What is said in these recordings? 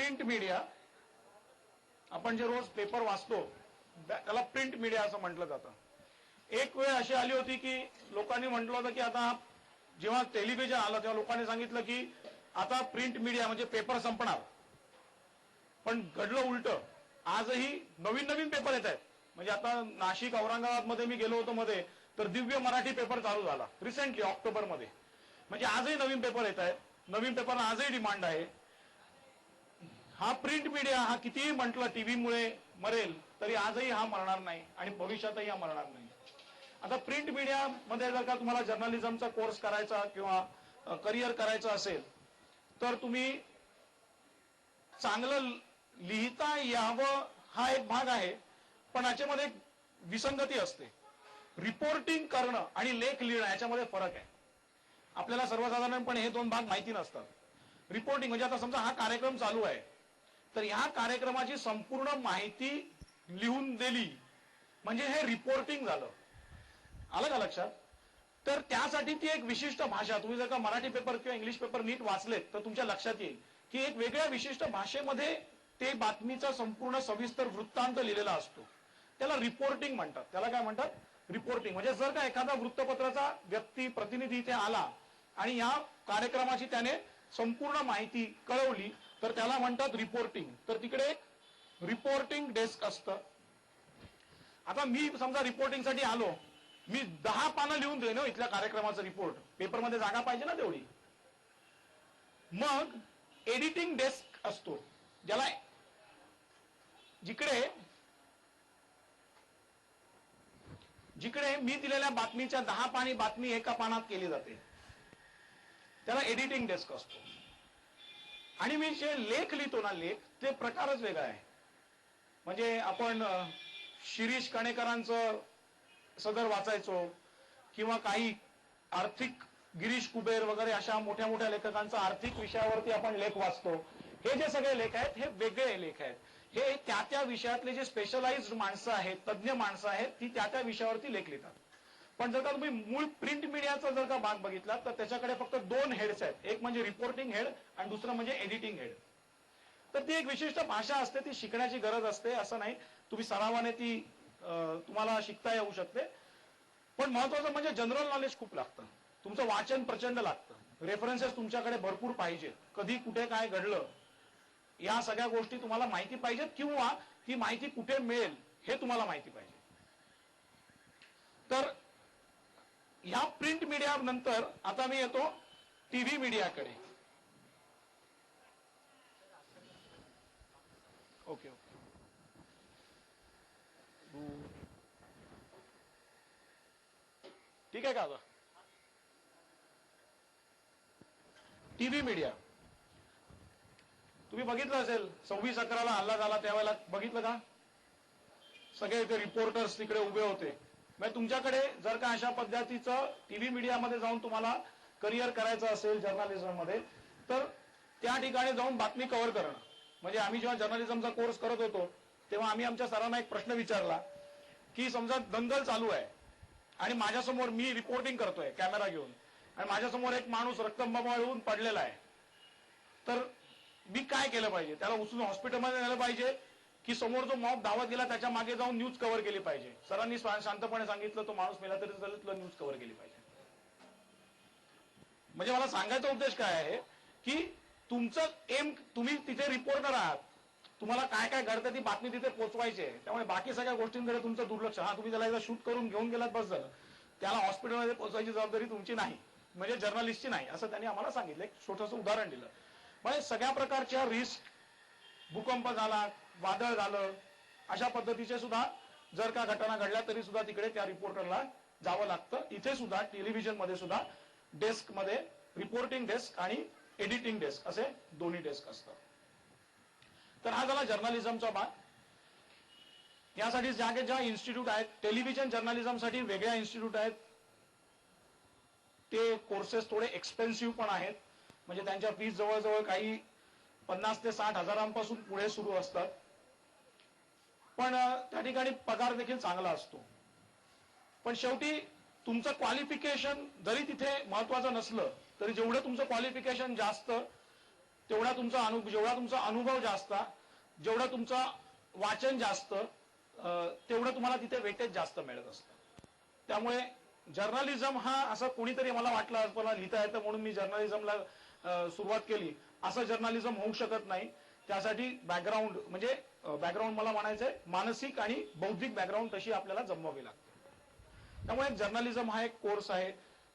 Print media, आपण जे रोज paper वाचतो त्याला प्रिंट मीडिया असं म्हटलं जातं. एक वेळ अशी आली होती की लोकांनी म्हटलं होतं की आता जेव्हा टेलिव्हिजन आलं तेव्हा लोकांनी सांगितलं की आता प्रिंट मीडिया म्हणजे पेपर संपणार. पण घडलं उलट. आजही नवीन नवीन पेपर येत आहेत. म्हणजे आता नाशिक औरंगाबाद मध्ये मी गेलो होतो मध्ये, तर दिव्य मराठी पेपर चालू झाला रिसेंटली ऑक्टोबर मध्ये. म्हणजे आजही नवीन पेपर येत आहेत. नवीन पेपरला आजही डिमांड आहे. हा प्रिंट मीडिया हा कितीही म्हटलं टीव्हीमुळे मरेल तरी आजही हा मरणार नाही आणि भविष्यातही हा मरणार नाही. आता प्रिंट मीडिया मध्ये जर का तुम्हाला जर्नलिझमचा कोर्स करायचा किंवा करिअर करायचं असेल तर तुम्ही चांगलं लिहिता यावं हा एक भाग आहे. पण याच्यामध्ये एक विसंगती असते. रिपोर्टिंग करणं आणि लेख लिहिणं याच्यामध्ये फरक आहे. आपल्याला सर्वसाधारणपणे हे दोन भाग माहिती नसतात. रिपोर्टिंग म्हणजे आता समजा हा कार्यक्रम चालू आहे तर ह्या कार्यक्रमाची संपूर्ण माहिती लिहून दिली म्हणजे हे रिपोर्टिंग झालं. आलं का लक्षात? तर त्यासाठी ती एक विशिष्ट भाषा, तुम्ही जर का मराठी पेपर किंवा इंग्लिश पेपर नीट वाचलेत तर तुमच्या लक्षात येईल की एक वेगळ्या विशिष्ट भाषेमध्ये ते बातमीचा संपूर्ण सविस्तर वृत्तांत लिहिलेला असतो. त्याला रिपोर्टिंग म्हणतात. त्याला काय म्हणतात? रिपोर्टिंग. म्हणजे जर का एखादा वृत्तपत्राचा व्यक्ती प्रतिनिधी इथे आला आणि या कार्यक्रमाची त्याने संपूर्ण माहिती कळवली तर त्याला म्हणतात रिपोर्टिंग. तर तिकडे एक रिपोर्टिंग डेस्क असतं. आता मी समजा रिपोर्टिंगसाठी आलो, मी 10 पानं लिहून देईन इथल्या कार्यक्रमाचा रिपोर्ट. पेपरमध्ये जागा पाहिजे ना तेवढी. मग एडिटिंग डेस्क असतो ज्याला जिकडे मी दिलेल्या बातमीच्या 10 पानी बातमी एका पानात केली जाते त्याला एडिटिंग डेस्क असतो. आणि मी जे लेख लिहितो ना, लेख ते प्रकारच वेगळा आहे. म्हणजे आपण शिरीष कणेकरांचं सदर वाचायचो किंवा काही आर्थिक गिरीश कुबेर वगैरे अशा मोठ्या मोठ्या लेखकांचा आर्थिक विषयावरती आपण लेख वाचतो. हे जे सगळे लेख आहेत हे वेगळे लेख आहेत. हे त्या त्या विषयातले जे स्पेशलाइज्ड माणसं आहेत, तज्ज्ञ माणसं आहेत, ती त्या त्या विषयावरती लेख लिहितात. पण जर का तुम्ही मूळ प्रिंट मीडियाचा जर का भाग बघितला तर त्याच्याकडे फक्त 2 हेड्स आहेत. एक म्हणजे रिपोर्टिंग हेड आणि दुसरं म्हणजे एडिटिंग हेड. तर ती एक विशिष्ट भाषा असते, ती शिकण्याची गरज असते. असं नाही, तुम्ही सरावाने ती तुम्हाला शिकता येऊ शकते. पण महत्वाचं म्हणजे जनरल नॉलेज खूप लागतं. तुमचं वाचन प्रचंड लागतं. रेफरन्सेस तुमच्याकडे भरपूर पाहिजेत. कधी कुठे काय घडलं या सगळ्या गोष्टी तुम्हाला माहिती पाहिजेत किंवा ती माहिती कुठे मिळेल हे तुम्हाला माहिती पाहिजे. तर ह्या प्रिंट मीडिया नंतर आता मी येतो टीव्ही मीडियाकडे. Okay okay. ठीक आहे का? आता टीव्ही मीडिया तुम्ही बघितलं असेल 26/11 हल्ला झाला त्यावेळेला बघितलं का? सगळे ते रिपोर्टर्स तिकडे उभे होते. म्हणजे तुमच्याकडे जर का अशा पद्धतीचं टीव्ही मीडियामध्ये जाऊन तुम्हाला करिअर करायचं असेल जर्नलिझम मध्ये तर त्या ठिकाणी जाऊन बातमी कव्हर करणं. म्हणजे आम्ही जेव्हा जर्नलिझमचा कोर्स करत होतो तेव्हा आम्ही आमच्या सरांना एक प्रश्न विचारला की समजा दंगल चालू आहे आणि माझ्यासमोर मी रिपोर्टिंग करतोय कॅमेरा घेऊन आणि माझ्यासमोर एक माणूस रक्तबंबाळून पडलेला आहे, तर मी काय केलं पाहिजे? त्याला उचलून हॉस्पिटलमध्ये नेलं पाहिजे की समोर जो मॉब धावत गेला त्याच्या मागे जाऊन न्यूज कव्हर केली पाहिजे? सरांनी शांतपणे सांगितलं तो माणूस मेला तरी चालेल, तुला न्यूज कव्हर केली पाहिजे. म्हणजे मला सांगायचा उद्देश काय आहे की तुमचं एम, तुम्ही तिथे रिपोर्टर आहात, तुम्हाला काय काय घडतं ती बातमी तिथे पोहोचवायची आहे. त्यामुळे बाकी सगळ्या गोष्टींकडे तुमचं दुर्लक्ष. हा, तुम्ही त्याला एकदा शूट करून घेऊन गेलात बस झालं. त्याला हॉस्पिटलमध्ये पोहोचवायची जबाबदारी तुमची नाही, म्हणजे जर्नलिस्टची नाही, असं त्यांनी आम्हाला सांगितलं. एक छोटंसं उदाहरण दिलं. म्हणजे सगळ्या प्रकारच्या रिस्क, भूकंप झाला, वादळ झालं, अशा पद्धतीचे सुद्धा जर का घटना घडल्या तरी सुद्धा तिकडे त्या रिपोर्टरला जावं लागतं. इथे सुद्धा टेलिव्हिजन मध्ये सुद्धा डेस्क मध्ये रिपोर्टिंग डेस्क आणि एडिटिंग डेस्क असे दोन्ही डेस्क असतात. तर हा झाला जर्नलिझमचा भाग. यासाठी ज्या इन्स्टिट्यूट आहेत, टेलिव्हिजन जर्नलिझमसाठी वेगळ्या इन्स्टिट्यूट आहेत. ते कोर्सेस थोडे एक्सपेन्सिव्ह पण आहेत. म्हणजे त्यांच्या फीस जवळजवळ काही 50 ते 60 हजारांपासून पुढे सुरू असतात. पण त्या ठिकाणी पगार देखील चांगला असतो. पण शेवटी तुमचं क्वालिफिकेशन जरी तिथे महत्वाचं नसलं तरी जेवढं तुमचं क्वालिफिकेशन जास्त जेवढा तुमचा अनुभव जास्त, जेवढा तुमचा वाचन जास्त, तेवढं तुम्हाला तिथे वेटेज जास्त मिळत असतं. त्यामुळे जर्नलिझम हा असं कोणीतरी मला वाटलं मला लिहिता येतं म्हणून मी जर्नलिझमला सुरुवात केली, असं जर्नलिझम होऊ शकत नाही. त्यासाठी बॅकग्राऊंड म्हणजे बॅकग्राऊंड मला म्हणायचंय मानसिक आणि बौद्धिक बॅकग्राऊंड तशी आपल्याला जमवावी लागते. त्यामुळे जर्नलिझम हा एक कोर्स आहे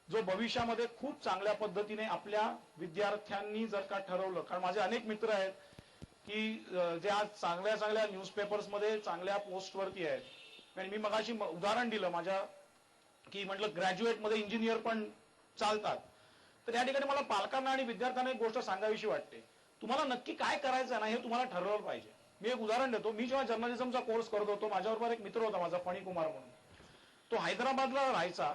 जो भविष्यामध्ये खूप चांगल्या पद्धतीने आपल्या विद्यार्थ्यांनी जर का ठरवलं, कारण माझे अनेक मित्र आहेत की जे आज चांगल्या चांगल्या न्यूजपेपर्समध्ये चांगल्या पोस्टवरती आहेत. आणि मी मगाशी उदाहरण दिलं माझ्या की म्हटलं ग्रॅज्युएटमध्ये इंजिनियर पण चालतात. तर या ठिकाणी मला पालकांना आणि विद्यार्थ्यांना एक गोष्ट सांगावीशी वाटते, तुम्हाला नक्की काय करायचं ना हे तुम्हाला ठरवलं पाहिजे. मी एक उदाहरण देतो. मी जेव्हा जर्नलिझमचा कोर्स करत होतो, माझ्याबरोबर एक मित्र होता माझा, फणी कुमार म्हणून. तो हैदराबादला राहायचा.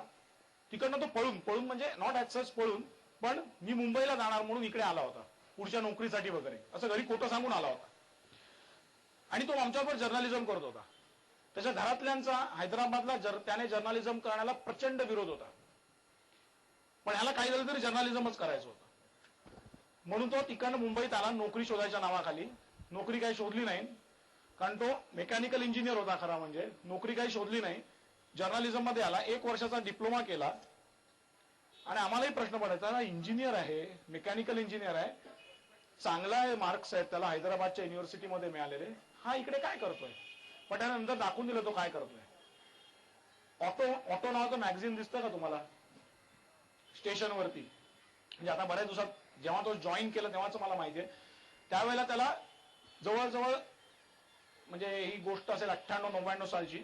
तिकडनं तो पळून म्हणजे नॉट ॲज सच पळून, पण मी मुंबईला जाणार म्हणून इकडे आला होता पुढच्या नोकरीसाठी वगैरे, असं घरी खोटं सांगून आला होता. आणि तो आमच्याबरोबर जर्नलिझम करत होता. त्याच्या घरातल्यांचा हैदराबादला त्याने जर्नलिझम करण्याला प्रचंड विरोध होता, पण ह्याला काही झालं तरी जर्नलिझमच करायचं होतं. म्हणून तो तिकडनं मुंबईत आला नोकरी शोधायच्या नावाखाली. नोकरी काही शोधली नाही, कारण तो मेकॅनिकल इंजिनियर होता खरा म्हणजे. नोकरी काही शोधली नाही, जर्नलिझम मध्ये आला, 1 वर्षाचा डिप्लोमा केला. आणि आम्हालाही प्रश्न पडायचा, इंजिनियर आहे, मेकॅनिकल इंजिनियर आहे, चांगला मार्क्स आहेत त्याला हैदराबादच्या युनिव्हर्सिटीमध्ये मिळालेले, हा इकडे काय करतोय. पण त्यानंतर दाखवून दिलं तो काय करतोय. ऑटो नावाचं मॅगझिन दिसतं का तुम्हाला स्टेशनवरती? म्हणजे आता बऱ्याच दिवसात जेव्हा तो जॉईन केलं तेव्हाच मला माहितीये, त्यावेळेला त्याला जवळजवळ म्हणजे ही गोष्ट असेल 98-99 सालची,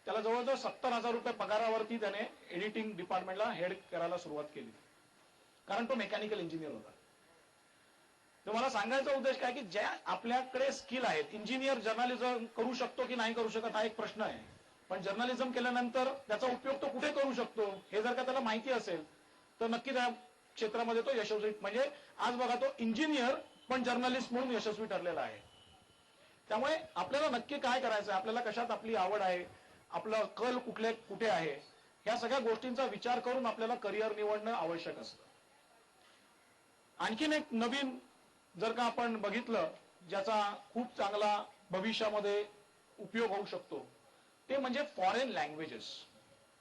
त्याला जवळजवळ 70,000 रुपये पगारावरती त्याने एडिटिंग डिपार्टमेंटला हेड करायला सुरुवात केली, कारण तो मेकॅनिकल इंजिनियर होता. तर मला सांगायचा उद्देश काय की ज्या आपल्याकडे स्किल आहेत, इंजिनियर जर्नलिझम करू शकतो की नाही करू शकत हा एक प्रश्न आहे, पण जर्नलिझम केल्यानंतर त्याचा उपयोग तो कुठे करू शकतो हे जर का त्याला माहिती असेल तर नक्की त्या क्षेत्रामध्ये तो यशस्वी, म्हणजे आज बघा तो इंजिनियर पण जर्नलिस्ट म्हणून यशस्वी ठरलेला आहे. त्यामुळे आपल्याला नक्की काय करायचं आहे, आपल्याला कशात आपली आवड आहे, आपलं कल कुठे आहे, ह्या सगळ्या गोष्टींचा विचार करून आपल्याला करिअर निवडणं आवश्यक असतं. आणखीन एक नवीन जर का आपण बघितलं ज्याचा खूप चांगला भविष्यामध्ये उपयोग होऊ शकतो, ते म्हणजे फॉरेन लँग्वेजेस.